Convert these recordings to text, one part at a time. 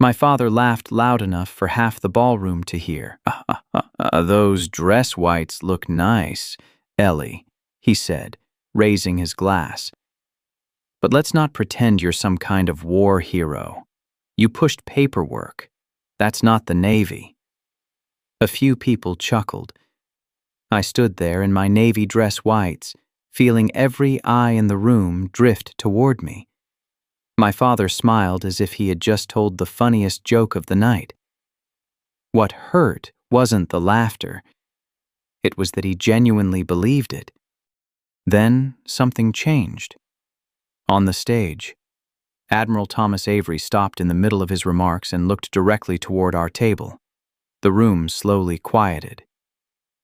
My father laughed loud enough for half the ballroom to hear. Those dress whites look nice, Ellie, he said, raising his glass. But let's not pretend you're some kind of war hero. You pushed paperwork. That's not the Navy. A few people chuckled. I stood there in my Navy dress whites, feeling every eye in the room drift toward me. My father smiled as if he had just told the funniest joke of the night. What hurt wasn't the laughter. It was that he genuinely believed it. Then something changed. On the stage, Admiral Thomas Avery stopped in the middle of his remarks and looked directly toward our table. The room slowly quieted.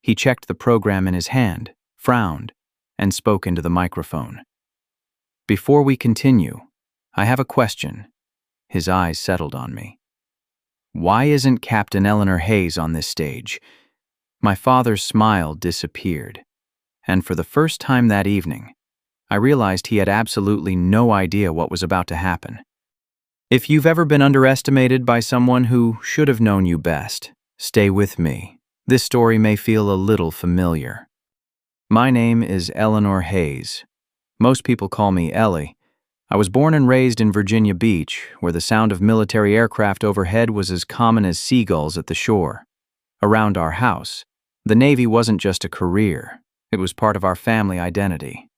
He checked the program in his hand, frowned, and spoke into the microphone. Before we continue, I have a question. His eyes settled on me. Why isn't Captain Eleanor Hayes on this stage? My father's smile disappeared, and for the first time that evening, I realized he had absolutely no idea what was about to happen. If you've ever been underestimated by someone who should have known you best, stay with me. This story may feel a little familiar. My name is Eleanor Hayes. Most people call me Ellie. I was born and raised in Virginia Beach, where the sound of military aircraft overhead was as common as seagulls at the shore. Around our house, the Navy wasn't just a career, it was part of our family identity.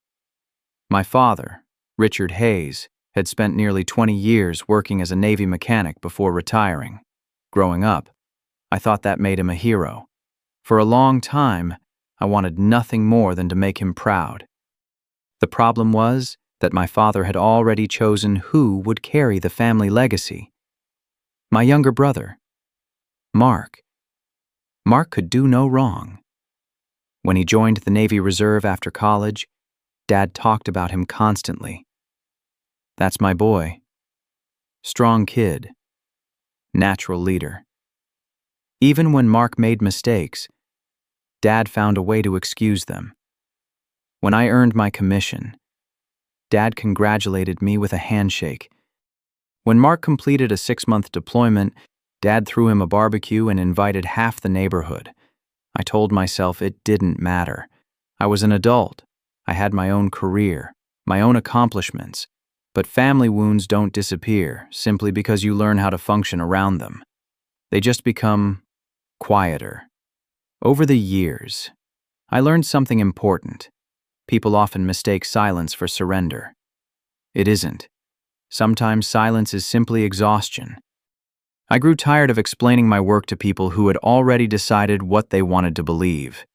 My father, Richard Hayes, had spent nearly 20 years working as a Navy mechanic before retiring. Growing up, I thought that made him a hero. For a long time, I wanted nothing more than to make him proud. The problem was that my father had already chosen who would carry the family legacy. My younger brother, Mark. Mark could do no wrong. When he joined the Navy Reserve after college, Dad talked about him constantly. That's my boy. Strong kid. Natural leader. Even when Mark made mistakes, Dad found a way to excuse them. When I earned my commission, Dad congratulated me with a handshake. When Mark completed a 6-month deployment, Dad threw him a barbecue and invited half the neighborhood. I told myself it didn't matter. I was an adult. I had my own career, my own accomplishments. But family wounds don't disappear simply because you learn how to function around them. They just become quieter. Over the years, I learned something important. People often mistake silence for surrender. It isn't. Sometimes silence is simply exhaustion. I grew tired of explaining my work to people who had already decided what they wanted to believe.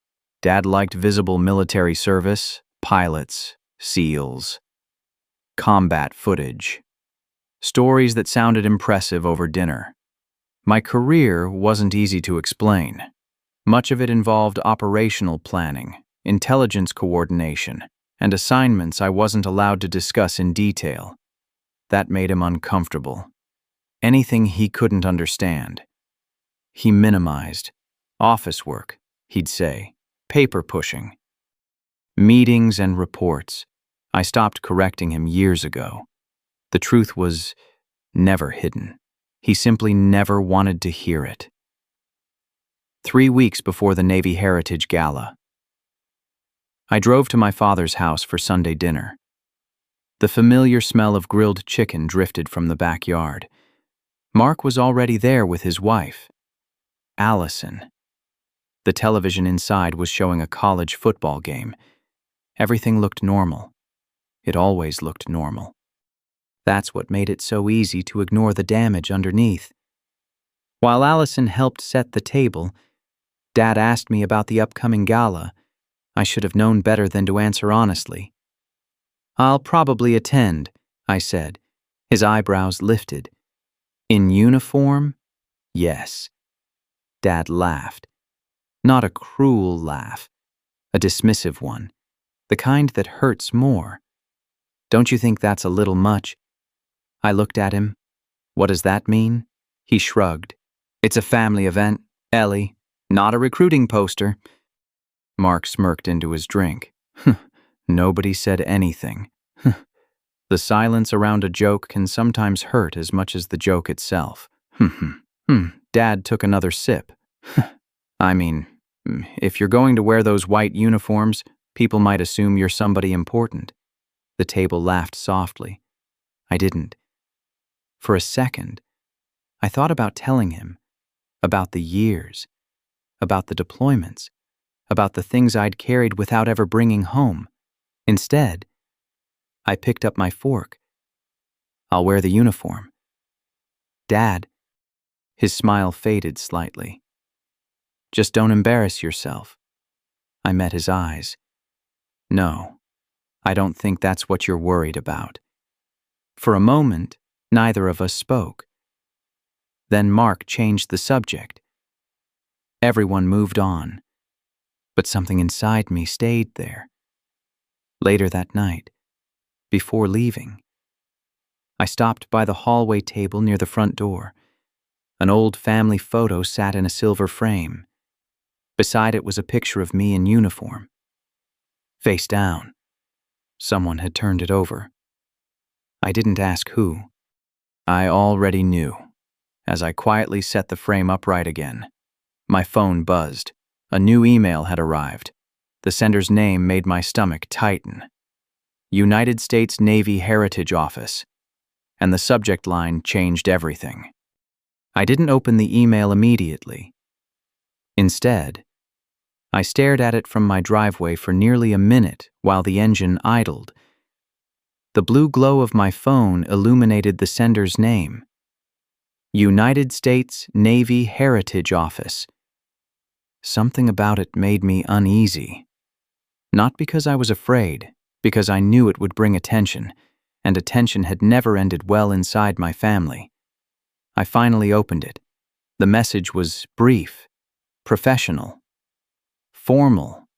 Dad liked visible military service, pilots, SEALs, combat footage, stories that sounded impressive over dinner. My career wasn't easy to explain. Much of it involved operational planning, intelligence coordination, and assignments I wasn't allowed to discuss in detail. That made him uncomfortable. Anything he couldn't understand. He minimized. Office work, he'd say. Paper pushing. Meetings and reports. I stopped correcting him years ago. The truth was never hidden. He simply never wanted to hear it. 3 weeks before the Navy Heritage Gala, I drove to my father's house for Sunday dinner. The familiar smell of grilled chicken drifted from the backyard. Mark was already there with his wife, Allison. The television inside was showing a college football game. Everything looked normal. It always looked normal. That's what made it so easy to ignore the damage underneath. While Allison helped set the table, Dad asked me about the upcoming gala. I should have known better than to answer honestly. I'll probably attend, I said. His eyebrows lifted. In uniform? Yes. Dad laughed. Not a cruel laugh, a dismissive one, the kind that hurts more. Don't you think that's a little much? I looked at him. What does that mean? He shrugged. It's a family event, Ellie, not a recruiting poster. Mark smirked into his drink. Nobody said anything. The silence around a joke can sometimes hurt as much as the joke itself. Dad took another sip. I mean, if you're going to wear those white uniforms, people might assume you're somebody important. The table laughed softly. I didn't. For a second, I thought about telling him, about the years, about the deployments, about the things I'd carried without ever bringing home. Instead, I picked up my fork. I'll wear the uniform. Dad, his smile faded slightly. Just don't embarrass yourself. I met his eyes. No, I don't think that's what you're worried about. For a moment, neither of us spoke. Then Mark changed the subject. Everyone moved on, but something inside me stayed there. Later that night, before leaving, I stopped by the hallway table near the front door. An old family photo sat in a silver frame. Beside it was a picture of me in uniform. Face down. Someone had turned it over. I didn't ask who. I already knew. As I quietly set the frame upright again, my phone buzzed. A new email had arrived. The sender's name made my stomach tighten. United States Navy Heritage Office. And the subject line changed everything. I didn't open the email immediately. Instead, I stared at it from my driveway for nearly a minute while the engine idled. The blue glow of my phone illuminated the sender's name. United States Navy Heritage Office. Something about it made me uneasy. Not because I was afraid, because I knew it would bring attention, and attention had never ended well inside my family. I finally opened it. The message was brief, professional, formal.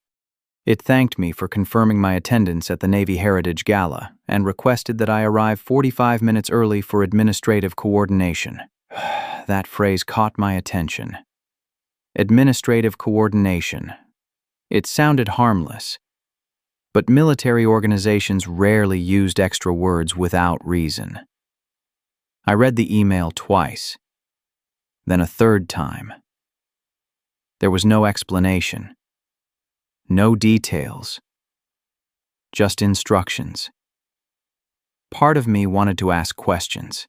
It thanked me for confirming my attendance at the Navy Heritage Gala and requested that I arrive 45 minutes early for administrative coordination. That phrase caught my attention. Administrative coordination. It sounded harmless, but military organizations rarely used extra words without reason. I read the email twice, then a third time. There was no explanation, no details, just instructions. Part of me wanted to ask questions.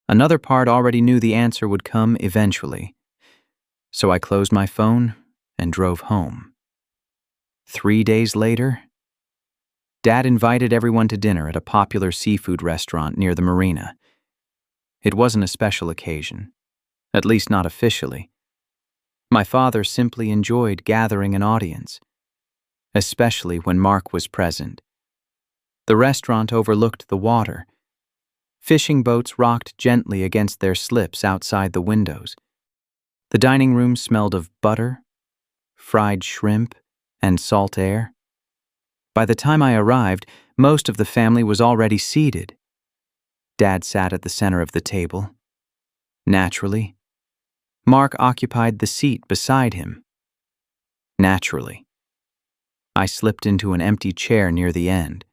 Another part already knew the answer would come eventually, so I closed my phone and drove home. 3 days later, Dad invited everyone to dinner at a popular seafood restaurant near the marina. It wasn't a special occasion, at least not officially. My father simply enjoyed gathering an audience, especially when Mark was present. The restaurant overlooked the water. Fishing boats rocked gently against their slips outside the windows. The dining room smelled of butter, fried shrimp, and salt air. By the time I arrived, most of the family was already seated. Dad sat at the center of the table. Naturally, Mark occupied the seat beside him. Naturally, I slipped into an empty chair near the end.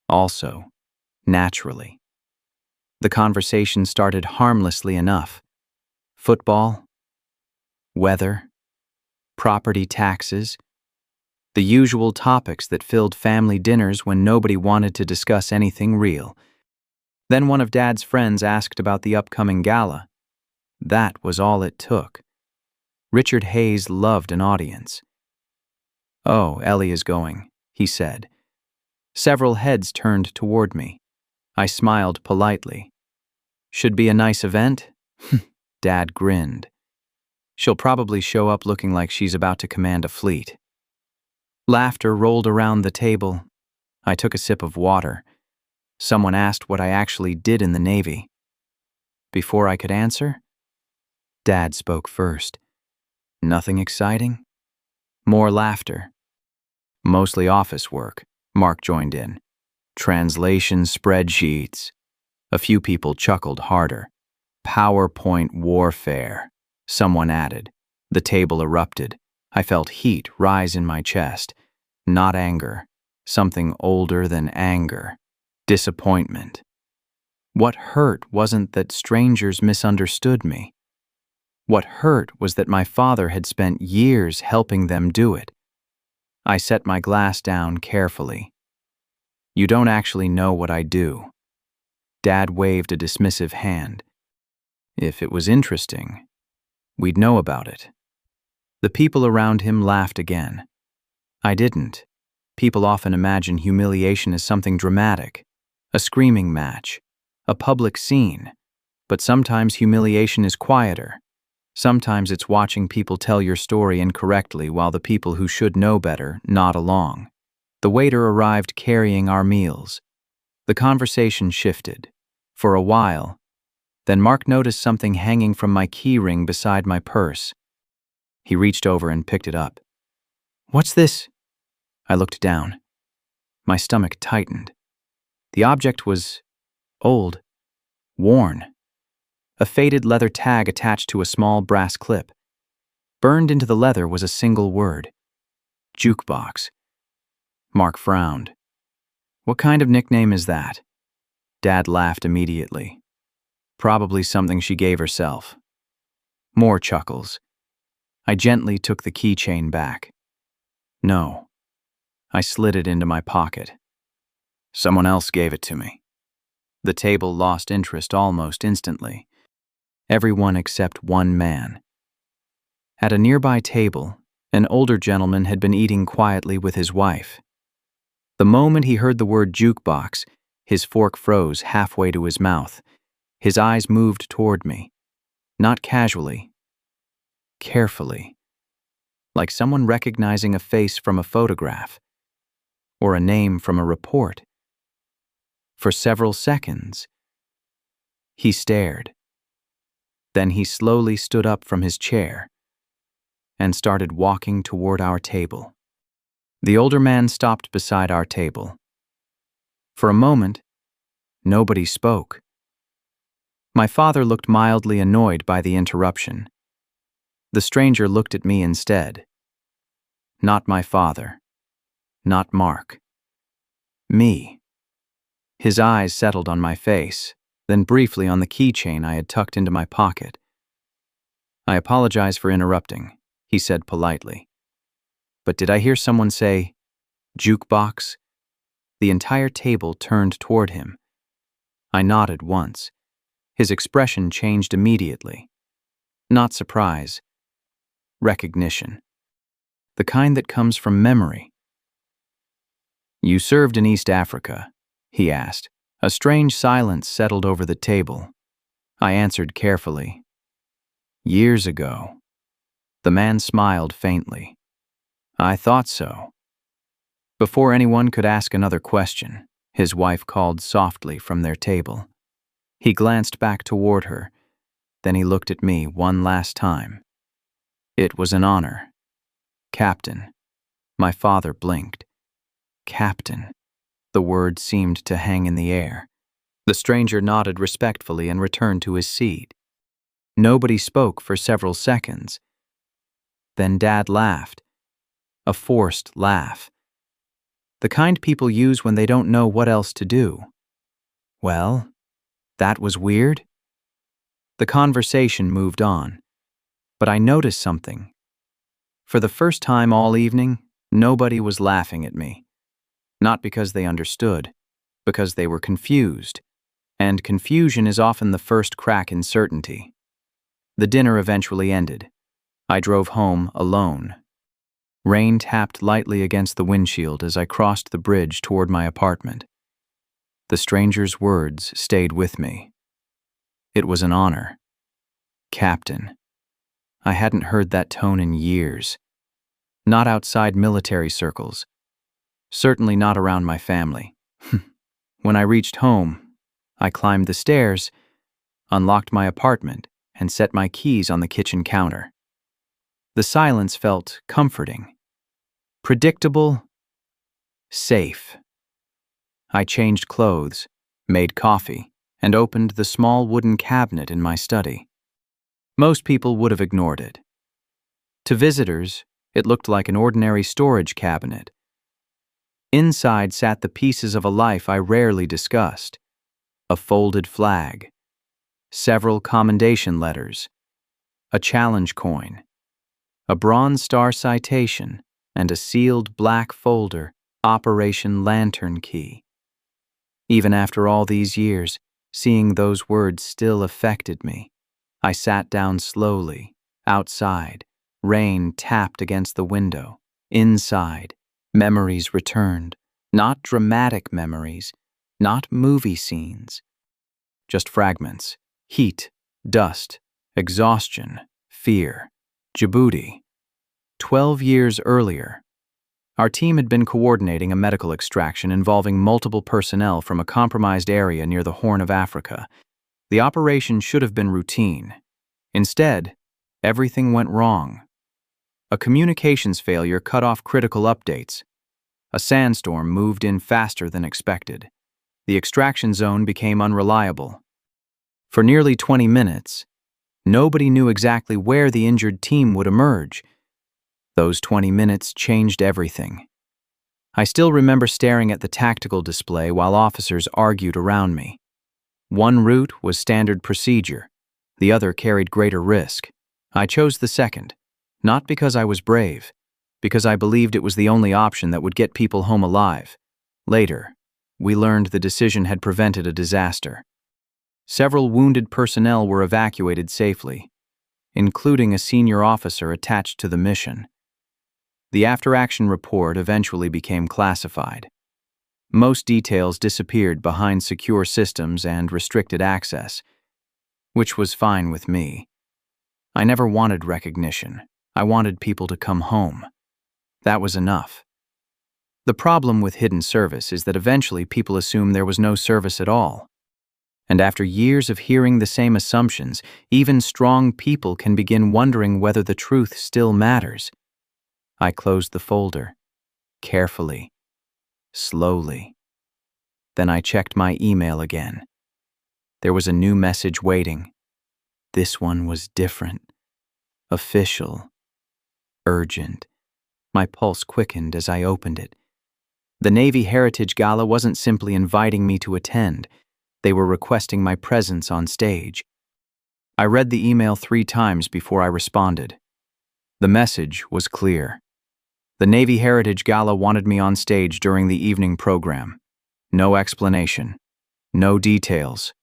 Also, naturally. The conversation started harmlessly enough. Football, weather, property taxes, the usual topics that filled family dinners when nobody wanted to discuss anything real. Then one of Dad's friends asked about the upcoming gala. That was all it took. Richard Hayes loved an audience. "Oh, Ellie is going," he said. Several heads turned toward me. I smiled politely. "Should be a nice event?" Dad grinned. "She'll probably show up looking like she's about to command a fleet." Laughter rolled around the table. I took a sip of water. Someone asked what I actually did in the Navy. Before I could answer, Dad spoke first. "Nothing exciting?" More laughter. "Mostly office work," Mark joined in. "Translation spreadsheets." A few people chuckled harder. "PowerPoint warfare," someone added. The table erupted. I felt heat rise in my chest. Not anger. Something older than anger. Disappointment. What hurt wasn't that strangers misunderstood me. What hurt was that my father had spent years helping them do it. I set my glass down carefully. You don't actually know what I do. Dad waved a dismissive hand. If it was interesting, we'd know about it. The people around him laughed again. I didn't. People often imagine humiliation as something dramatic, a screaming match, a public scene. But sometimes humiliation is quieter. Sometimes it's watching people tell your story incorrectly while the people who should know better nod along. The waiter arrived carrying our meals. The conversation shifted. For a while. Then Mark noticed something hanging from my key ring beside my purse. He reached over and picked it up. "What's this?" I looked down. My stomach tightened. The object was old, worn. A faded leather tag attached to a small brass clip. Burned into the leather was a single word. Jukebox. Mark frowned. "What kind of nickname is that?" Dad laughed immediately. "Probably something she gave herself." More chuckles. I gently took the keychain back. "No." I slid it into my pocket. "Someone else gave it to me." The table lost interest almost instantly. Everyone except one man. At a nearby table, an older gentleman had been eating quietly with his wife. The moment he heard the word jukebox, his fork froze halfway to his mouth. His eyes moved toward me. Not casually. Carefully. Like someone recognizing a face from a photograph. Or a name from a report. For several seconds, he stared. Then he slowly stood up from his chair and started walking toward our table. The older man stopped beside our table. For a moment, nobody spoke. My father looked mildly annoyed by the interruption. The stranger looked at me instead. Not my father. Not Mark. Me. His eyes settled on my face, then briefly on the keychain I had tucked into my pocket. "I apologize for interrupting," he said politely. "But did I hear someone say, jukebox?" The entire table turned toward him. I nodded once. His expression changed immediately. Not surprise. Recognition. The kind that comes from memory. "You served in East Africa?" he asked. A strange silence settled over the table. I answered carefully. "Years ago." The man smiled faintly. "I thought so." Before anyone could ask another question, his wife called softly from their table. He glanced back toward her, then he looked at me one last time. It was an honor. "Captain." My father blinked. "Captain." The word seemed to hang in the air. The stranger nodded respectfully and returned to his seat. Nobody spoke for several seconds. Then Dad laughed. A forced laugh. The kind people use when they don't know what else to do. "Well, that was weird." The conversation moved on, but I noticed something. For the first time all evening, nobody was laughing at me. Not because they understood, because they were confused. And confusion is often the first crack in certainty. The dinner eventually ended. I drove home alone. Rain tapped lightly against the windshield as I crossed the bridge toward my apartment. The stranger's words stayed with me. It was an honor. Captain. I hadn't heard that tone in years. Not outside military circles. Certainly not around my family. When I reached home, I climbed the stairs, unlocked my apartment, and set my keys on the kitchen counter. The silence felt comforting. Predictable. Safe. I changed clothes, made coffee, and opened the small wooden cabinet in my study. Most people would have ignored it. To visitors, it looked like an ordinary storage cabinet. Inside sat the pieces of a life I rarely discussed. a folded flag, several commendation letters, a challenge coin, a Bronze Star citation, and a sealed black folder, Operation Lantern Key. Even after all these years, seeing those words still affected me. I sat down slowly. Outside, rain tapped against the window. Inside, memories returned. Not dramatic memories, not movie scenes. Just fragments. Heat, dust, exhaustion, fear. Djibouti. 12 years earlier, our team had been coordinating a medical extraction involving multiple personnel from a compromised area near the Horn of Africa. The operation should have been routine. Instead, everything went wrong. A communications failure cut off critical updates. A sandstorm moved in faster than expected. The extraction zone became unreliable. For nearly 20 minutes, nobody knew exactly where the injured team would emerge. Those 20 minutes changed everything. I still remember staring at the tactical display while officers argued around me. One route was standard procedure. The other carried greater risk. I chose the second, not because I was brave, because I believed it was the only option that would get people home alive. Later, we learned the decision had prevented a disaster. Several wounded personnel were evacuated safely, including a senior officer attached to the mission. The after-action report eventually became classified. Most details disappeared behind secure systems and restricted access, which was fine with me. I never wanted recognition. I wanted people to come home. That was enough. The problem with hidden service is that eventually people assume there was no service at all. And after years of hearing the same assumptions, even strong people can begin wondering whether the truth still matters. I closed the folder, carefully, slowly. Then I checked my email again. There was a new message waiting. This one was different, official, urgent. My pulse quickened as I opened it. The Navy Heritage Gala wasn't simply inviting me to attend. They were requesting my presence on stage. I read the email 3 times before I responded. The message was clear. The Navy Heritage Gala wanted me on stage during the evening program. No explanation, no details,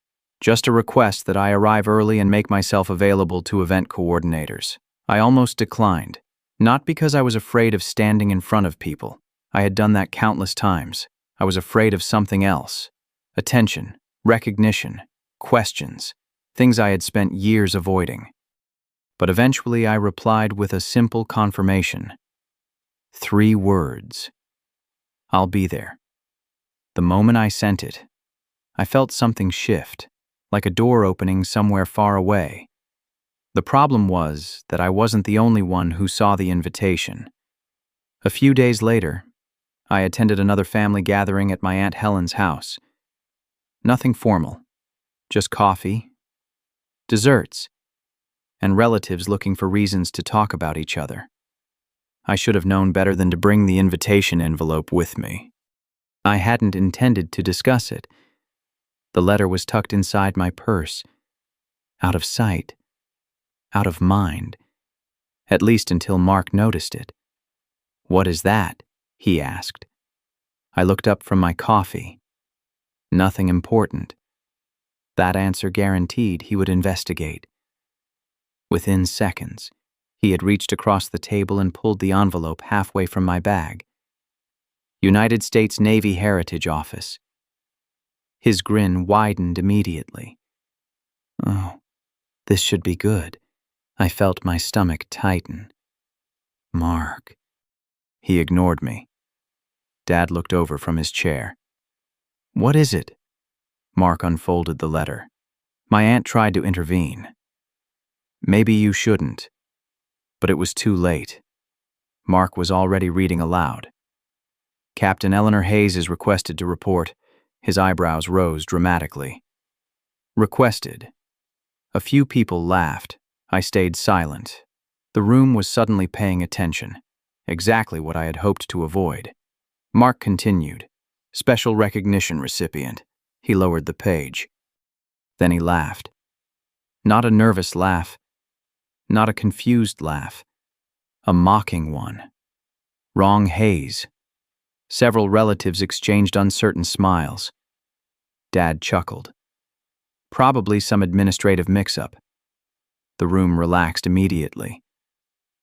just a request that I arrive early and make myself available to event coordinators. I almost declined, not because I was afraid of standing in front of people. I had done that countless times. I was afraid of something else. Attention, recognition, questions, things I had spent years avoiding. But eventually I replied with a simple confirmation. 3 words. I'll be there. The moment I sent it, I felt something shift, like a door opening somewhere far away. The problem was that I wasn't the only one who saw the invitation. A few days later, I attended another family gathering at my Aunt Helen's house. Nothing formal, just coffee, desserts, and relatives looking for reasons to talk about each other. I should have known better than to bring the invitation envelope with me. I hadn't intended to discuss it. The letter was tucked inside my purse, out of sight, out of mind, at least until Mark noticed it. "What is that?" he asked. I looked up from my coffee. Nothing important. That answer guaranteed he would investigate. Within seconds, he had reached across the table and pulled the envelope halfway from my bag. United States Navy Heritage Office. His grin widened immediately. Oh, this should be good. I felt my stomach tighten. Mark. He ignored me. Dad looked over from his chair. "What is it?" Mark unfolded the letter. My aunt tried to intervene. "Maybe you shouldn't." But it was too late. Mark was already reading aloud. "Captain Eleanor Hayes is requested to report." His eyebrows rose dramatically. Requested. A few people laughed. I stayed silent. The room was suddenly paying attention. Exactly what I had hoped to avoid. Mark continued. "Special recognition recipient." He lowered the page. Then he laughed. Not a nervous laugh, not a confused laugh, a mocking one. Wrong Hayes. Several relatives exchanged uncertain smiles. Dad chuckled. Probably some administrative mix-up. The room relaxed immediately.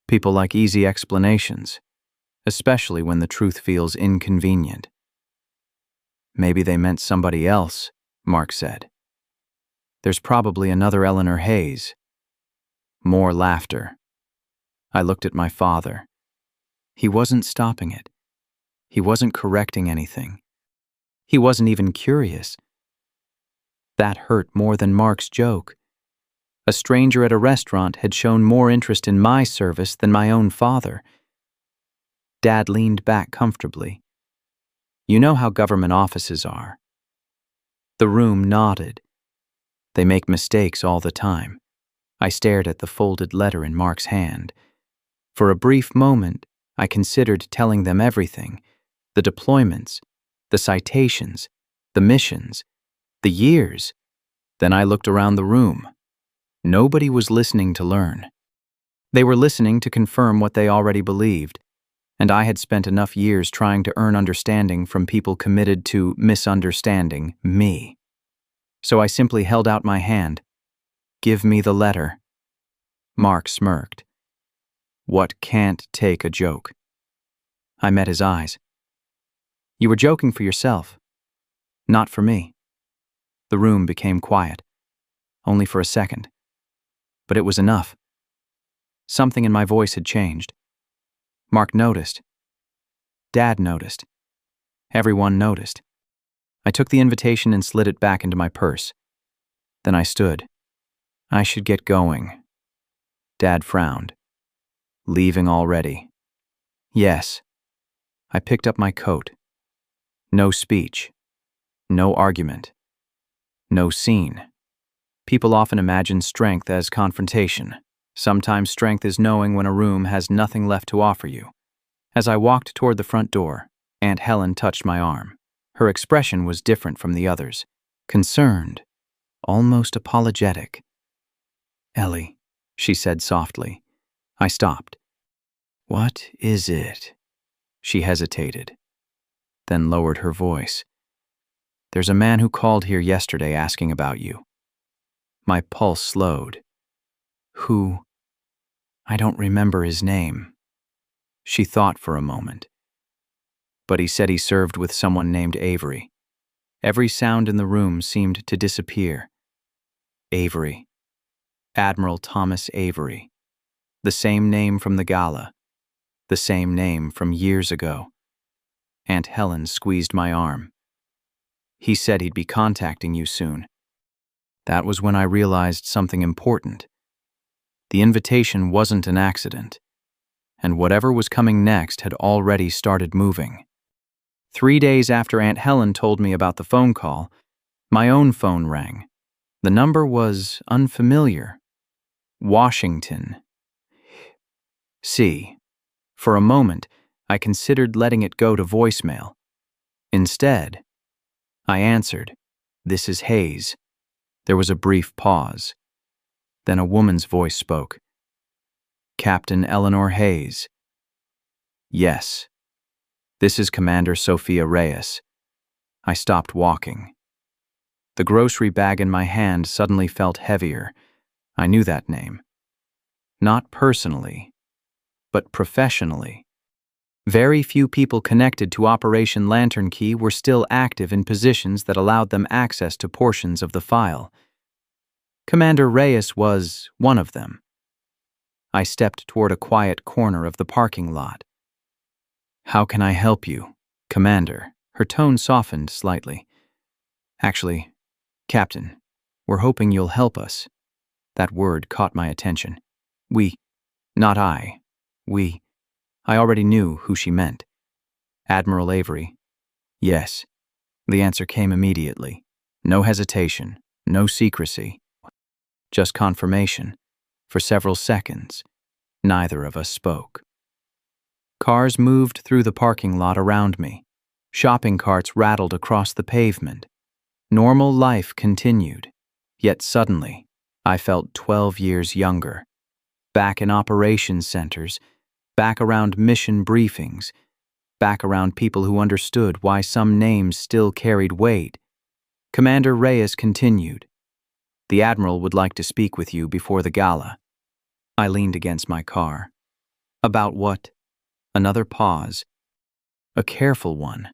People like easy explanations, especially when the truth feels inconvenient. Maybe they meant somebody else, Mark said. There's probably another Eleanor Hayes. More laughter. I looked at my father. He wasn't stopping it. He wasn't correcting anything. He wasn't even curious. That hurt more than Mark's joke. A stranger at a restaurant had shown more interest in my service than my own father. Dad leaned back comfortably. You know how government offices are. The room nodded. They make mistakes all the time. I stared at the folded letter in Mark's hand. For a brief moment, I considered telling them everything. The deployments, the citations, the missions, the years. Then I looked around the room. Nobody was listening to learn. They were listening to confirm what they already believed, and I had spent enough years trying to earn understanding from people committed to misunderstanding me. So I simply held out my hand. Give me the letter. Mark smirked. What can't take a joke? I met his eyes. You were joking for yourself, not for me. The room became quiet, only for a second. But it was enough. Something in my voice had changed. Mark noticed. Dad noticed. Everyone noticed. I took the invitation and slid it back into my purse. Then I stood. I should get going. Dad frowned. Leaving already? Yes. I picked up my coat. No speech. No argument. No scene. People often imagine strength as confrontation. Sometimes strength is knowing when a room has nothing left to offer you. As I walked toward the front door, Aunt Helen touched my arm. Her expression was different from the others. Concerned. Almost apologetic. Ellie, she said softly. I stopped. What is it? She hesitated, then lowered her voice. There's a man who called here yesterday asking about you. My pulse slowed. Who? I don't remember his name. She thought for a moment. But he said he served with someone named Avery. Every sound in the room seemed to disappear. Avery. Admiral Thomas Avery. The same name from the gala. The same name from years ago. Aunt Helen squeezed my arm. He said he'd be contacting you soon. That was when I realized something important. The invitation wasn't an accident, and whatever was coming next had already started moving. 3 days after Aunt Helen told me about the phone call, my own phone rang. The number was unfamiliar. Washington. See, for a moment, I considered letting it go to voicemail. Instead, I answered, "This is Hayes." There was a brief pause. Then a woman's voice spoke. "Captain Eleanor Hayes." "Yes. This is Commander Sophia Reyes." I stopped walking. The grocery bag in my hand suddenly felt heavier. I knew that name. Not personally, but professionally. Very few people connected to Operation Lantern Key were still active in positions that allowed them access to portions of the file. Commander Reyes was one of them. I stepped toward a quiet corner of the parking lot. "How can I help you, Commander?" Her tone softened slightly. "Actually, Captain, we're hoping you'll help us." That word caught my attention. We, not I, we. I already knew who she meant. Admiral Avery. Yes. The answer came immediately. No hesitation, no secrecy. Just confirmation. For several seconds, neither of us spoke. Cars moved through the parking lot around me. Shopping carts rattled across the pavement. Normal life continued. Yet suddenly, I felt 12 years younger, back in operations centers, back around mission briefings, back around people who understood why some names still carried weight. Commander Reyes continued, "The Admiral would like to speak with you before the gala." I leaned against my car. About what? Another pause. A careful one.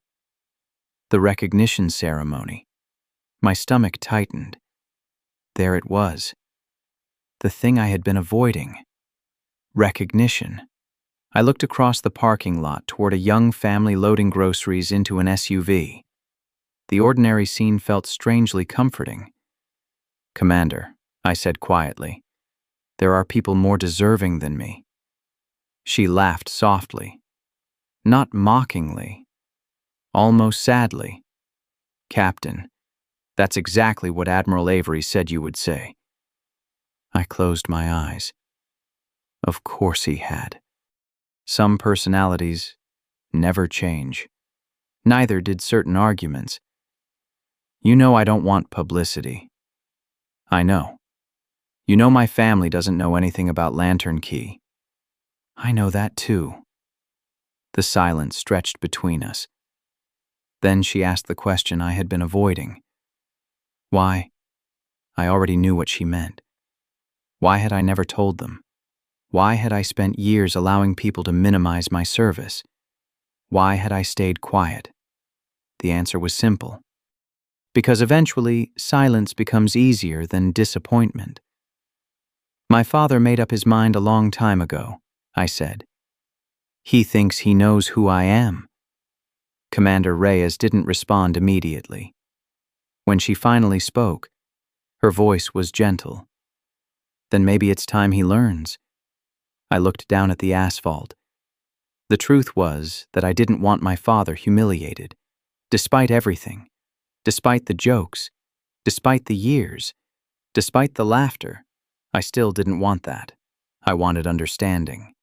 The recognition ceremony. My stomach tightened. There it was. The thing I had been avoiding. Recognition. I looked across the parking lot toward a young family loading groceries into an SUV. The ordinary scene felt strangely comforting. "Commander," I said quietly, "there are people more deserving than me." She laughed softly, not mockingly, almost sadly. "Captain, that's exactly what Admiral Avery said you would say." I closed my eyes. Of course he had. Some personalities never change. Neither did certain arguments. "You know I don't want publicity." "I know. You know my family doesn't know anything about Lantern Key." "I know that too." The silence stretched between us. Then she asked the question I had been avoiding. Why? I already knew what she meant. Why had I never told them? Why had I spent years allowing people to minimize my service? Why had I stayed quiet? The answer was simple. Because eventually, silence becomes easier than disappointment. "My father made up his mind a long time ago," I said. "He thinks he knows who I am." Commander Reyes didn't respond immediately. When she finally spoke, her voice was gentle. "Then maybe it's time he learns." I looked down at the asphalt. The truth was that I didn't want my father humiliated. Despite everything, despite the jokes, despite the years, despite the laughter, I still didn't want that. I wanted understanding.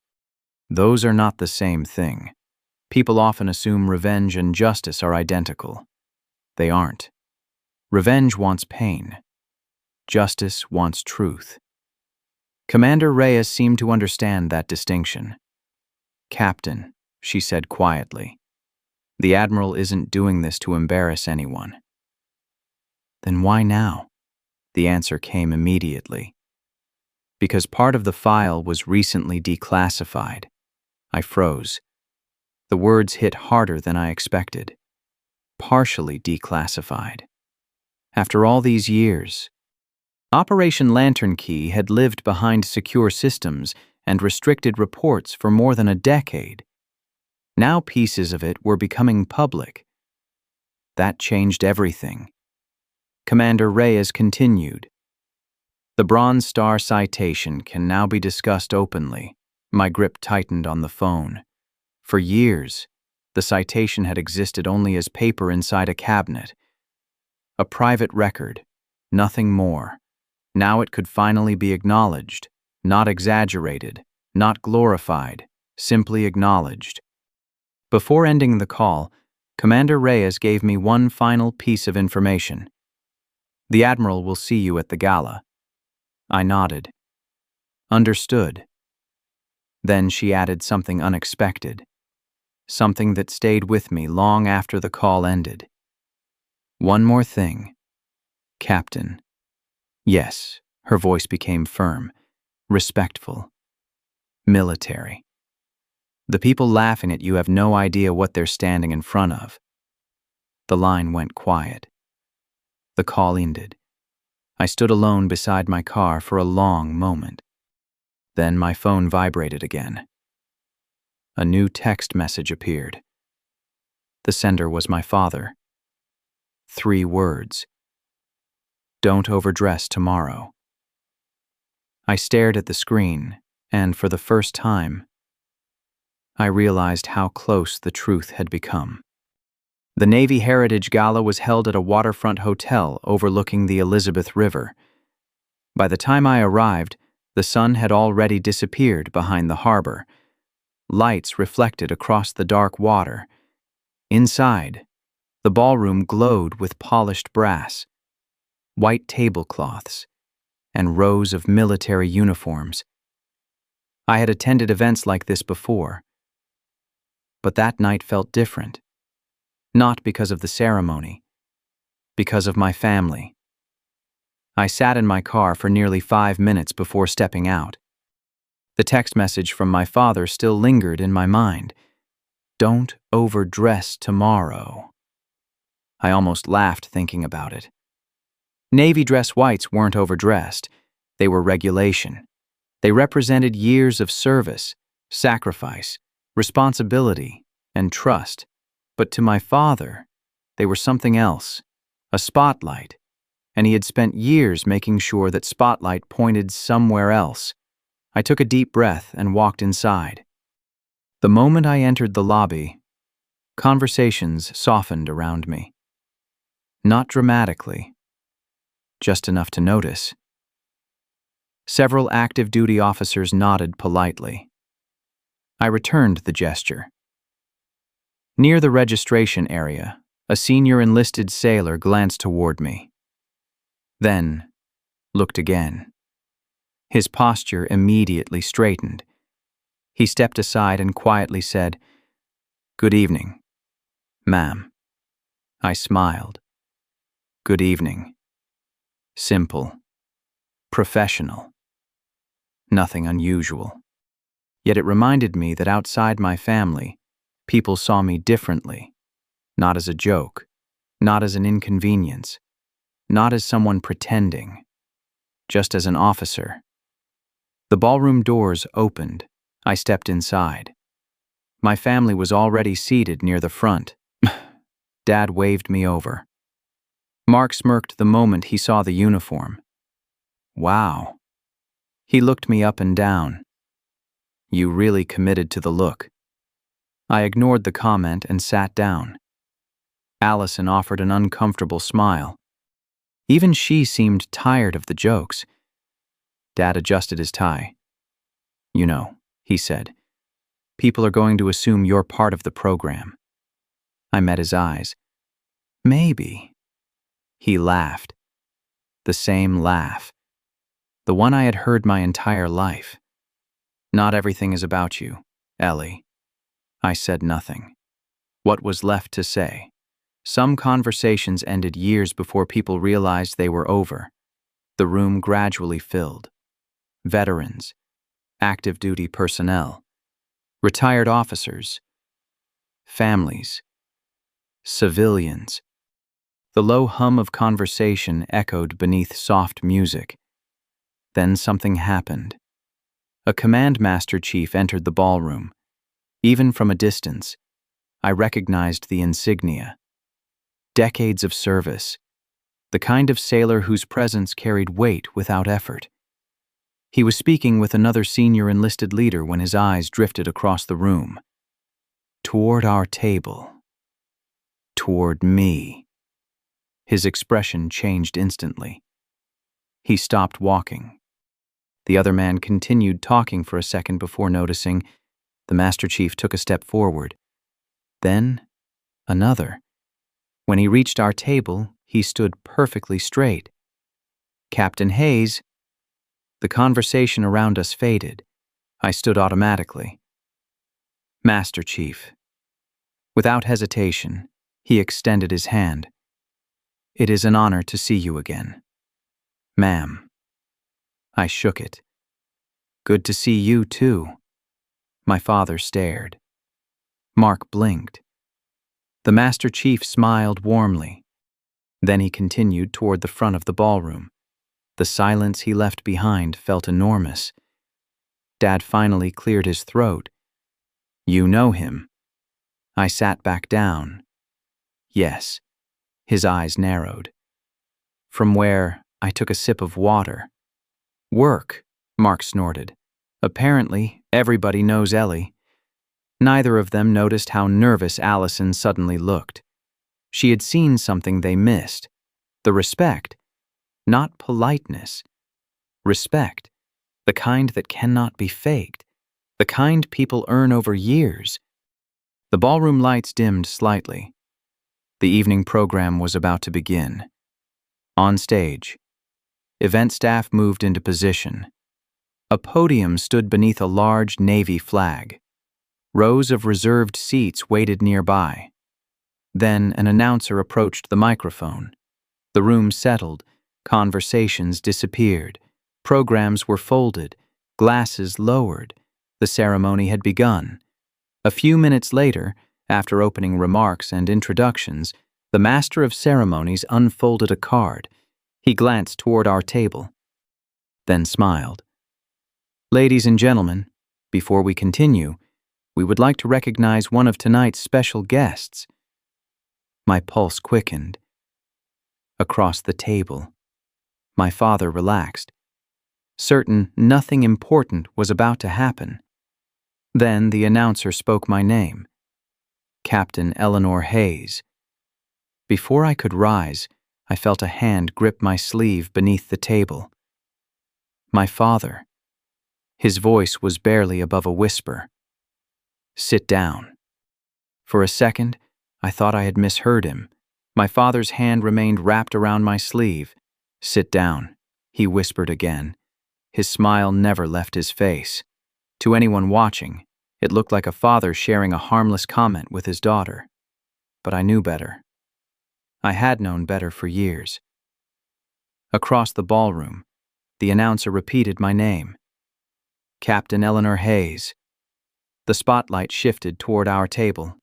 Those are not the same thing. People often assume revenge and justice are identical. They aren't. Revenge wants pain. Justice wants truth. Commander Reyes seemed to understand that distinction. "Captain," she said quietly, "the Admiral isn't doing this to embarrass anyone." "Then why now?" The answer came immediately. "Because part of the file was recently declassified." I froze. The words hit harder than I expected. Partially declassified. After all these years, Operation Lantern Key had lived behind secure systems and restricted reports for more than a decade. Now pieces of it were becoming public. That changed everything. Commander Reyes continued. "The Bronze Star citation can now be discussed openly." My grip tightened on the phone. For years, the citation had existed only as paper inside a cabinet. A private record, nothing more. Now it could finally be acknowledged, not exaggerated, not glorified, simply acknowledged. Before ending the call, Commander Reyes gave me one final piece of information. "The Admiral will see you at the gala." I nodded. Understood. Then she added something unexpected, something that stayed with me long after the call ended. "One more thing, Captain." Yes, her voice became firm, respectful, military. "The people laughing at you have no idea what they're standing in front of." The line went quiet. The call ended. I stood alone beside my car for a long moment. Then my phone vibrated again. A new text message appeared. The sender was my father. 3 words. "Don't overdress tomorrow." I stared at the screen, and for the first time, I realized how close the truth had become. The Navy Heritage Gala was held at a waterfront hotel overlooking the Elizabeth River. By the time I arrived, the sun had already disappeared behind the harbor. Lights reflected across the dark water. Inside, the ballroom glowed with polished brass. white tablecloths, and rows of military uniforms. I had attended events like this before, but that night felt different. Not because of the ceremony, because of my family. I sat in my car for nearly 5 minutes before stepping out. The text message from my father still lingered in my mind. "Don't overdress tomorrow." I almost laughed thinking about it. Navy dress whites weren't overdressed. They were regulation. They represented years of service, sacrifice, responsibility, and trust. But to my father, they were something else, a spotlight, and he had spent years making sure that spotlight pointed somewhere else. I took a deep breath and walked inside. The moment I entered the lobby, conversations softened around me. Not dramatically, just enough to notice. Several active duty officers nodded politely. I returned the gesture. Near the registration area, a senior enlisted sailor glanced toward me. Then, looked again. His posture immediately straightened. He stepped aside and quietly said, "Good evening, ma'am." I smiled. Good evening. Simple. Professional. Nothing unusual. Yet it reminded me that outside my family, people saw me differently. Not as a joke. Not as an inconvenience. Not as someone pretending. Just as an officer. The ballroom doors opened. I stepped inside. My family was already seated near the front. Dad waved me over. Mark smirked the moment he saw the uniform. Wow. He looked me up and down. You really committed to the look. I ignored the comment and sat down. Allison offered an uncomfortable smile. Even she seemed tired of the jokes. Dad adjusted his tie. "You know," he said, "people are going to assume you're part of the program." I met his eyes. "Maybe." He laughed. The same laugh. The one I had heard my entire life. "Not everything is about you, Ellie." I said nothing. What was left to say? Some conversations ended years before people realized they were over. The room gradually filled. Veterans, active duty personnel, retired officers, families, civilians. The low hum of conversation echoed beneath soft music. Then something happened. A command master chief entered the ballroom. Even from a distance, I recognized the insignia. Decades of service, the kind of sailor whose presence carried weight without effort. He was speaking with another senior enlisted leader when his eyes drifted across the room. Toward our table. Toward me. His expression changed instantly. He stopped walking. The other man continued talking for a second before noticing. The Master Chief took a step forward. Then, another. When he reached our table, he stood perfectly straight. "Captain Hayes." The conversation around us faded. I stood automatically. "Master Chief." Without hesitation, he extended his hand. "It is an honor to see you again." "Ma'am." I shook it. "Good to see you, too." My father stared. Mark blinked. The Master Chief smiled warmly. Then he continued toward the front of the ballroom. The silence he left behind felt enormous. Dad finally cleared his throat. "You know him." I sat back down. "Yes." His eyes narrowed. From where, I took a sip of water. "Work," Mark snorted. "Apparently, everybody knows Ellie." Neither of them noticed how nervous Allison suddenly looked. She had seen something they missed. The respect. Not politeness. Respect. The kind that cannot be faked. The kind people earn over years. The ballroom lights dimmed slightly. The evening program was about to begin. On stage, event staff moved into position. A podium stood beneath a large Navy flag. Rows of reserved seats waited nearby. Then an announcer approached the microphone. The room settled, conversations disappeared, programs were folded, glasses lowered. The ceremony had begun. A few minutes later, after opening remarks and introductions, the master of ceremonies unfolded a card. He glanced toward our table, then smiled. "Ladies and gentlemen, before we continue, we would like to recognize one of tonight's special guests." My pulse quickened. Across the table, my father relaxed, certain nothing important was about to happen. Then the announcer spoke my name, Captain Eleanor Hayes. Before I could rise, I felt a hand grip my sleeve beneath the table. My father. His voice was barely above a whisper. "Sit down." For a second, I thought I had misheard him. My father's hand remained wrapped around my sleeve. "Sit down," he whispered again. His smile never left his face. To anyone watching, it looked like a father sharing a harmless comment with his daughter. But I knew better. I had known better for years. Across the ballroom, the announcer repeated my name. Captain Eleanor Hayes. The spotlight shifted toward our table.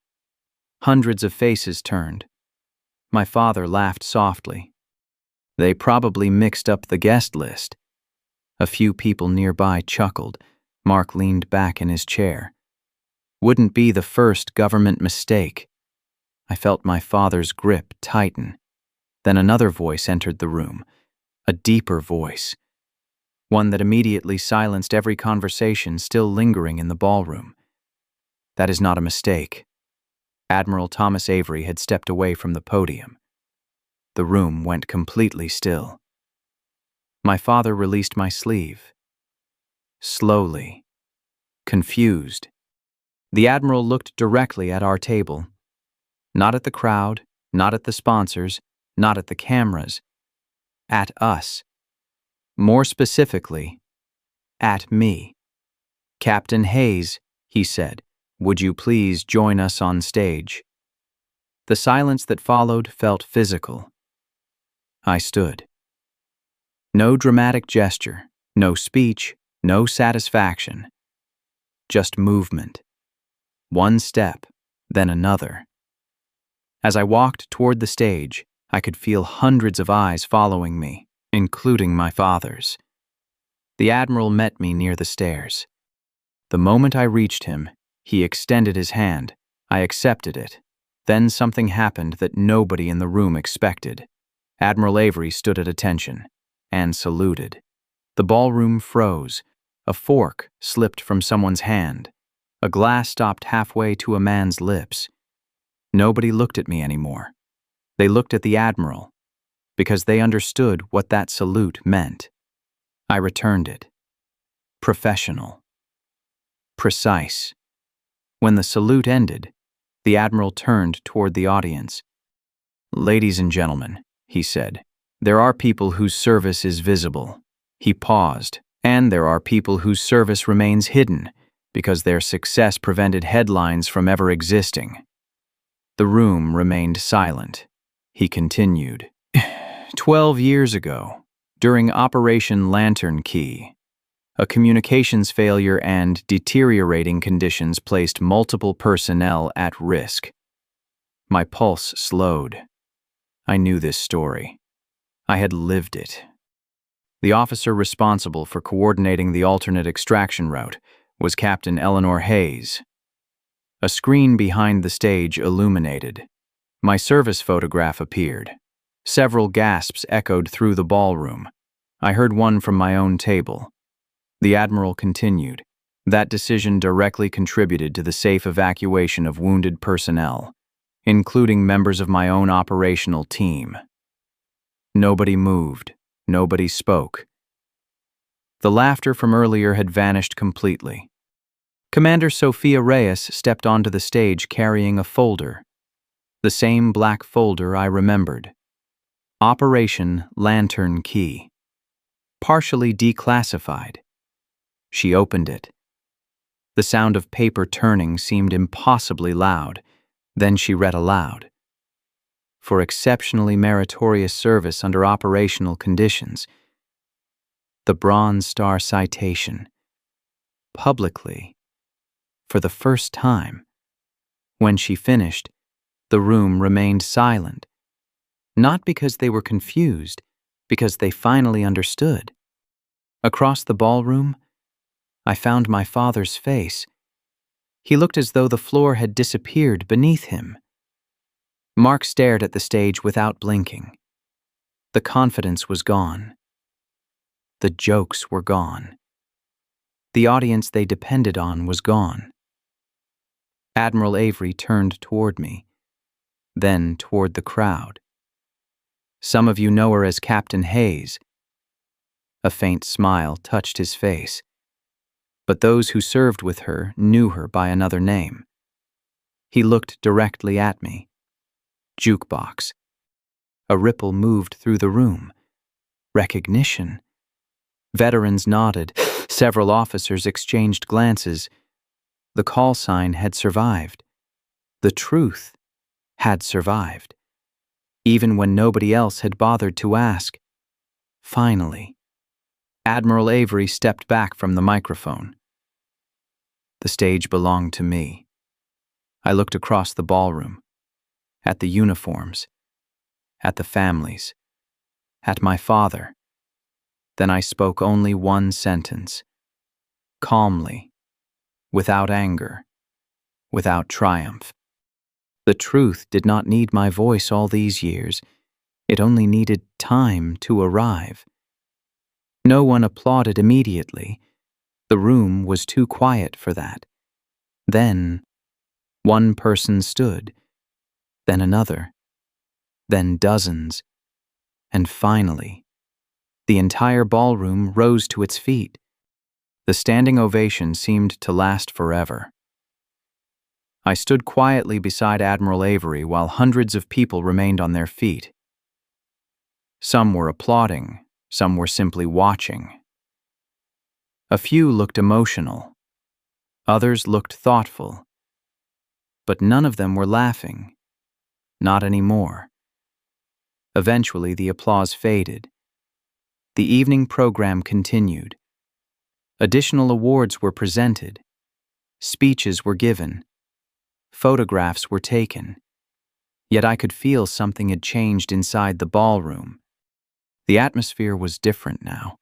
Hundreds of faces turned. My father laughed softly. They probably mixed up the guest list. A few people nearby chuckled. Mark leaned back in his chair. Wouldn't be the first government mistake. I felt my father's grip tighten. Then another voice entered the room, a deeper voice, one that immediately silenced every conversation still lingering in the ballroom. "That is not a mistake." Admiral Thomas Avery had stepped away from the podium. The room went completely still. My father released my sleeve. Slowly. Confused. The Admiral looked directly at our table. Not at the crowd, not at the sponsors, not at the cameras. At us. More specifically, at me. "Captain Hayes," he said, "would you please join us on stage?" The silence that followed felt physical. I stood. No dramatic gesture, no speech, no satisfaction. Just movement. One step, then another. As I walked toward the stage, I could feel hundreds of eyes following me, including my father's. The Admiral met me near the stairs. The moment I reached him, he extended his hand. I accepted it. Then something happened that nobody in the room expected. Admiral Avery stood at attention and saluted. The ballroom froze. A fork slipped from someone's hand. A glass stopped halfway to a man's lips. Nobody looked at me anymore. They looked at the Admiral, because they understood what that salute meant. I returned it. Professional. Precise. When the salute ended, the Admiral turned toward the audience. "Ladies and gentlemen," he said, "there are people whose service is visible." He paused. "And there are people whose service remains hidden because their success prevented headlines from ever existing." The room remained silent. He continued. 12 years ago, during Operation Lantern Key, a communications failure and deteriorating conditions placed multiple personnel at risk. My pulse slowed. I knew this story. I had lived it. The officer responsible for coordinating the alternate extraction route was Captain Eleanor Hayes. A screen behind the stage illuminated. My service photograph appeared. Several gasps echoed through the ballroom. I heard one from my own table. The Admiral continued. "That decision directly contributed to the safe evacuation of wounded personnel, including members of my own operational team." Nobody moved. Nobody spoke. The laughter from earlier had vanished completely. Commander Sophia Reyes stepped onto the stage carrying a folder. The same black folder I remembered. Operation Lantern Key. Partially declassified. She opened it. The sound of paper turning seemed impossibly loud. Then she read aloud. For exceptionally meritorious service under operational conditions. The Bronze Star citation. Publicly. For the first time. When she finished, the room remained silent. Not because they were confused, because they finally understood. Across the ballroom, I found my father's face. He looked as though the floor had disappeared beneath him. Mark stared at the stage without blinking. The confidence was gone. The jokes were gone. The audience they depended on was gone. Admiral Avery turned toward me, then toward the crowd. Some of you know her as Captain Hayes. A faint smile touched his face. But those who served with her knew her by another name. He looked directly at me. Jukebox. A ripple moved through the room. Recognition. Veterans nodded. Several officers exchanged glances. The call sign had survived. The truth had survived. Even when nobody else had bothered to ask. Finally, Admiral Avery stepped back from the microphone. The stage belonged to me. I looked across the ballroom, at the uniforms, at the families, at my father. Then I spoke only one sentence, calmly, without anger, without triumph. The truth did not need my voice all these years. It only needed time to arrive. No one applauded immediately. The room was too quiet for that. Then, one person stood, then another, then dozens, and finally, the entire ballroom rose to its feet. The standing ovation seemed to last forever. I stood quietly beside Admiral Avery while hundreds of people remained on their feet. Some were applauding, some were simply watching. A few looked emotional, others looked thoughtful, but none of them were laughing, not anymore. Eventually, the applause faded. The evening program continued. Additional awards were presented. Speeches were given. Photographs were taken. Yet I could feel something had changed inside the ballroom. The atmosphere was different now.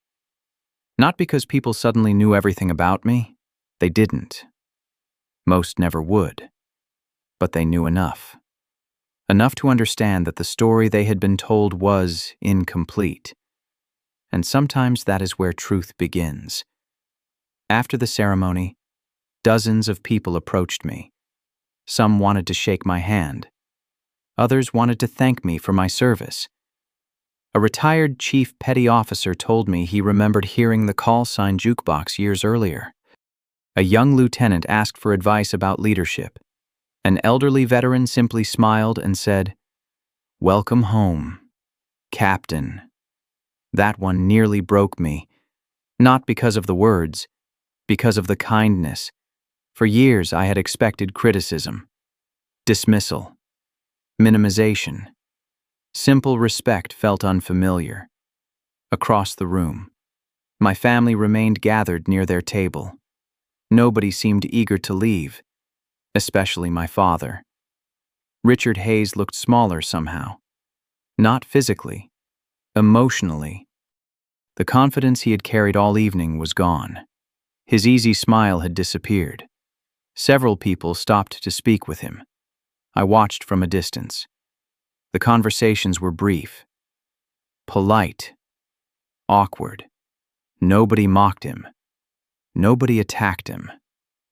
Not because people suddenly knew everything about me. They didn't. Most never would. But they knew enough. Enough to understand that the story they had been told was incomplete. And sometimes that is where truth begins. After the ceremony, dozens of people approached me. Some wanted to shake my hand. Others wanted to thank me for my service. A retired chief petty officer told me he remembered hearing the call sign jukebox years earlier. A young lieutenant asked for advice about leadership. An elderly veteran simply smiled and said, "Welcome home, Captain." That one nearly broke me, not because of the words, because of the kindness. For years I had expected criticism, dismissal, minimization. Simple respect felt unfamiliar. Across the room, my family remained gathered near their table. Nobody seemed eager to leave, especially my father. Richard Hayes looked smaller somehow. Not physically, emotionally. The confidence he had carried all evening was gone. His easy smile had disappeared. Several people stopped to speak with him. I watched from a distance. The conversations were brief, polite, awkward. Nobody mocked him. Nobody attacked him.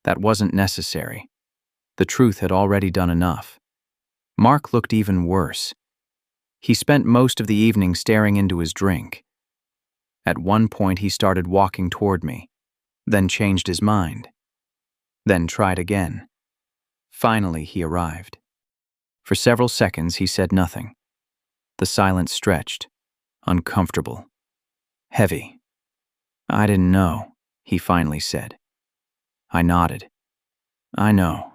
That wasn't necessary. The truth had already done enough. Mark looked even worse. He spent most of the evening staring into his drink. At one point he started walking toward me, then changed his mind, then tried again. Finally he arrived. For several seconds he said nothing. The silence stretched, uncomfortable, heavy. "I didn't know," he finally said. I nodded. "I know."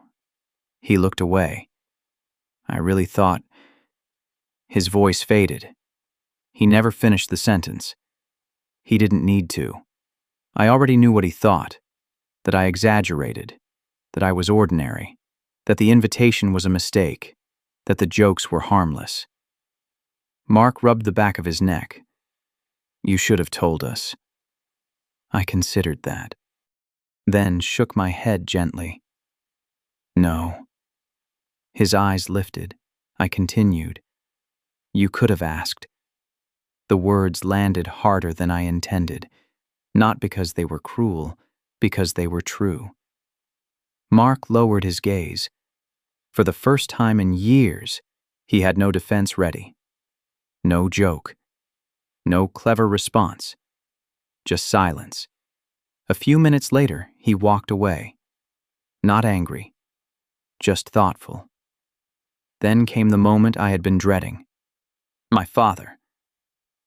He looked away. "I really thought—" His voice faded. He never finished the sentence. He didn't need to. I already knew what he thought, that I exaggerated, that I was ordinary, that the invitation was a mistake, that the jokes were harmless. Mark rubbed the back of his neck. "You should have told us." I considered that, then shook my head gently. "No." His eyes lifted. I continued. "You could have asked." The words landed harder than I intended, not because they were cruel, because they were true. Mark lowered his gaze. For the first time in years, he had no defense ready. No joke. No clever response. Just silence. A few minutes later, he walked away. Not angry. Just thoughtful. Then came the moment I had been dreading. My father.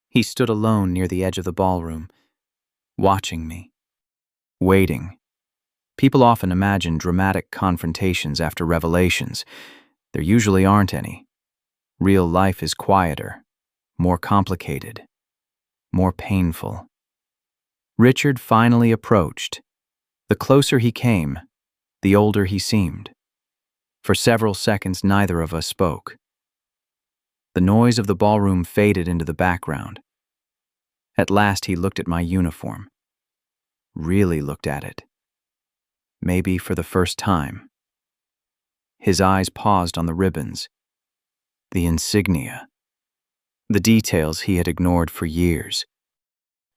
He stood alone near the edge of the ballroom, watching me. Waiting. People often imagine dramatic confrontations after revelations. There usually aren't any. Real life is quieter, more complicated, more painful. Richard finally approached. The closer he came, the older he seemed. For several seconds, neither of us spoke. The noise of the ballroom faded into the background. At last he looked at my uniform. Really looked at it. Maybe for the first time. His eyes paused on the ribbons, the insignia, the details he had ignored for years.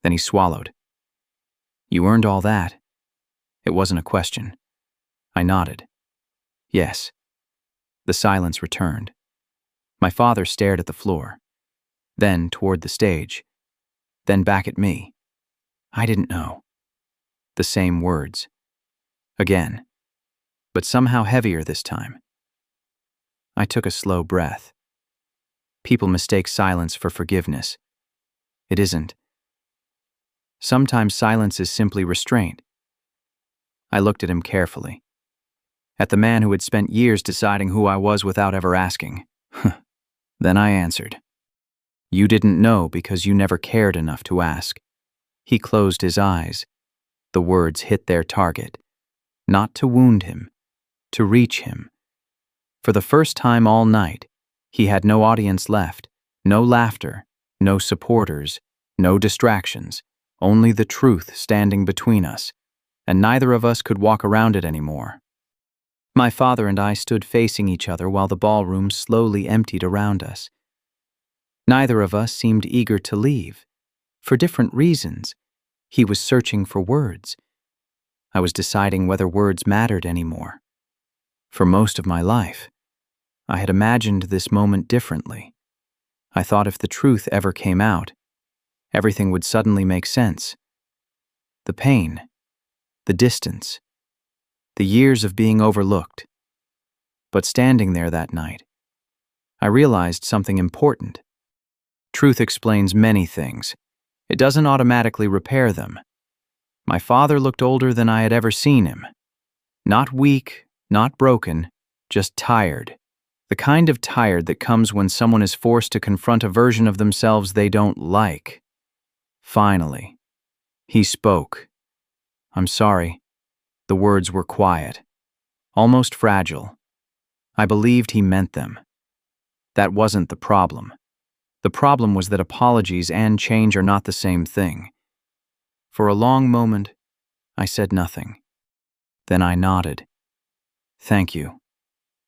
Then he swallowed. "You earned all that?" It wasn't a question. I nodded. "Yes." The silence returned. My father stared at the floor, then toward the stage, then back at me. "I didn't know." The same words. Again, but somehow heavier this time. I took a slow breath. People mistake silence for forgiveness. It isn't. Sometimes silence is simply restraint. I looked at him carefully. At the man who had spent years deciding who I was without ever asking. Then I answered. "You didn't know because you never cared enough to ask." He closed his eyes. The words hit their target. Not to wound him, to reach him. For the first time all night, he had no audience left, no laughter, no supporters, no distractions, only the truth standing between us, and neither of us could walk around it anymore. My father and I stood facing each other while the ballroom slowly emptied around us. Neither of us seemed eager to leave. For different reasons. He was searching for words. I was deciding whether words mattered anymore. For most of my life, I had imagined this moment differently. I thought if the truth ever came out, everything would suddenly make sense. The pain, the distance, the years of being overlooked. But standing there that night, I realized something important. Truth explains many things. It doesn't automatically repair them. My father looked older than I had ever seen him. Not weak, not broken, just tired. The kind of tired that comes when someone is forced to confront a version of themselves they don't like. Finally, he spoke. "I'm sorry." The words were quiet, almost fragile. I believed he meant them. That wasn't the problem. The problem was that apologies and change are not the same thing. For a long moment, I said nothing. Then I nodded. "Thank you."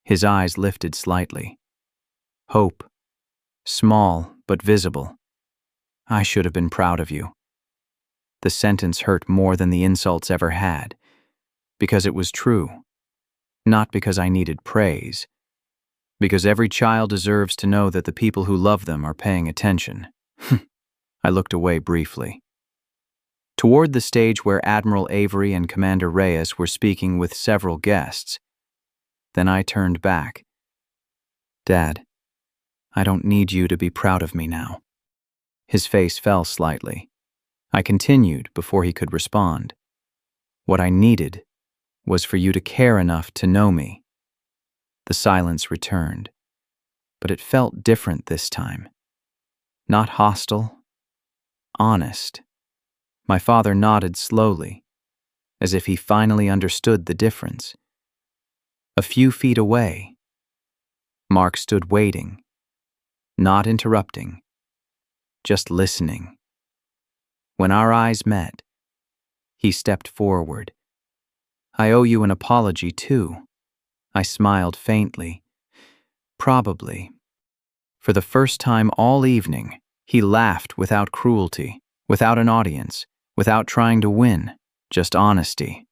His eyes lifted slightly. Hope. Small, but visible. "I should have been proud of you." The sentence hurt more than the insults ever had. Because it was true. Not because I needed praise. Because every child deserves to know that the people who love them are paying attention. I looked away briefly. Toward the stage where Admiral Avery and Commander Reyes were speaking with several guests. Then I turned back. "Dad." I don't need you to be proud of me now." His face fell slightly. I continued before he could respond. "What I needed was for you to care enough to know me." The silence returned, but it felt different this time. Not hostile, honest. My father nodded slowly, as if he finally understood the difference. A few feet away, Mark stood waiting, not interrupting, just listening. When our eyes met, he stepped forward. "I owe you an apology, too." I smiled faintly. "Probably." For the first time all evening, he laughed without cruelty, without an audience, without trying to win, just honesty.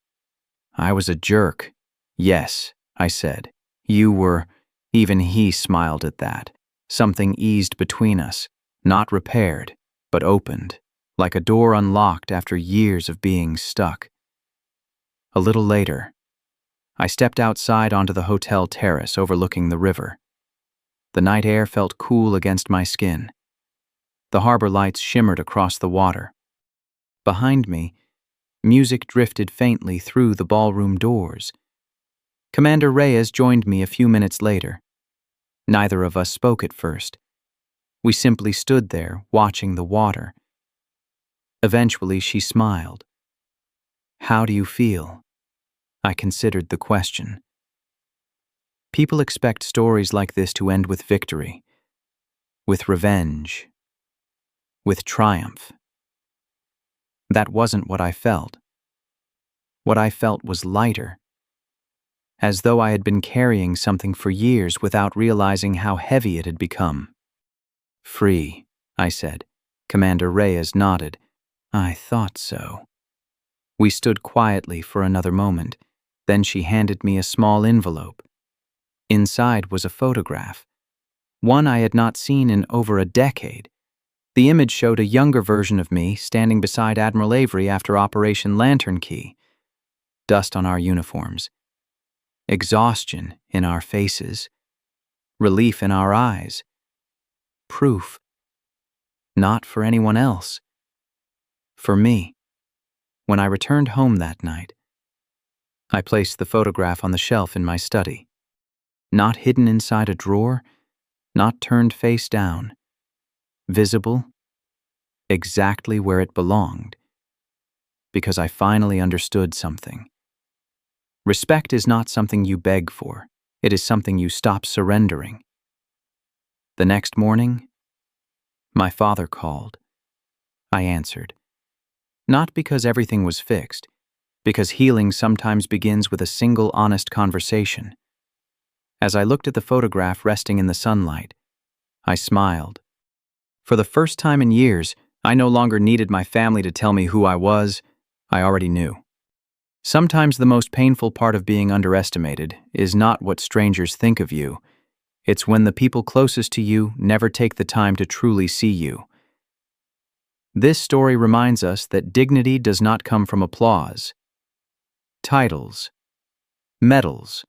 "I was a jerk." "Yes," I said. "You were." Even he smiled at that. Something eased between us, not repaired, but opened, like a door unlocked after years of being stuck. A little later, I stepped outside onto the hotel terrace overlooking the river. The night air felt cool against my skin. The harbor lights shimmered across the water. Behind me, music drifted faintly through the ballroom doors. Commander Reyes joined me a few minutes later. Neither of us spoke at first. We simply stood there, watching the water. Eventually, she smiled. "How do you feel?" I considered the question. People expect stories like this to end with victory, with revenge, with triumph. That wasn't what I felt. What I felt was lighter, as though I had been carrying something for years without realizing how heavy it had become. "Free," I said. Commander Reyes nodded. "I thought so." We stood quietly for another moment. Then she handed me a small envelope. Inside was a photograph, one I had not seen in over a decade. The image showed a younger version of me standing beside Admiral Avery after Operation Lantern Key. Dust on our uniforms, exhaustion in our faces, relief in our eyes. Proof. Not for anyone else. For me. When I returned home that night, I placed the photograph on the shelf in my study. Not hidden inside a drawer, not turned face down. Visible, exactly where it belonged. Because I finally understood something. Respect is not something you beg for. It is something you stop surrendering. The next morning, my father called. I answered. Not because everything was fixed, because healing sometimes begins with a single honest conversation. As I looked at the photograph resting in the sunlight, I smiled. For the first time in years, I no longer needed my family to tell me who I was. I already knew. Sometimes the most painful part of being underestimated is not what strangers think of you. It's when the people closest to you never take the time to truly see you. This story reminds us that dignity does not come from applause, titles, medals,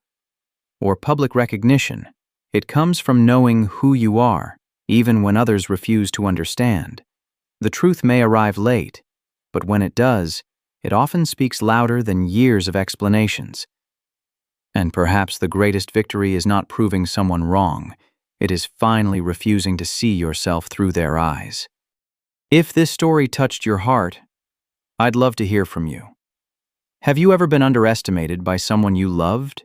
or public recognition. It comes from knowing who you are, even when others refuse to understand. The truth may arrive late, but when it does, it often speaks louder than years of explanations. And perhaps the greatest victory is not proving someone wrong. It is finally refusing to see yourself through their eyes. If this story touched your heart, I'd love to hear from you. Have you ever been underestimated by someone you loved?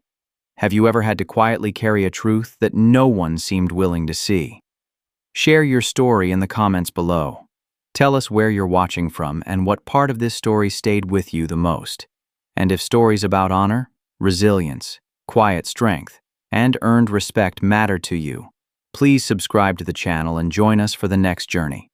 Have you ever had to quietly carry a truth that no one seemed willing to see? Share your story in the comments below. Tell us where you're watching from and what part of this story stayed with you the most. And if stories about honor, resilience, quiet strength, and earned respect matter to you, please subscribe to the channel and join us for the next journey.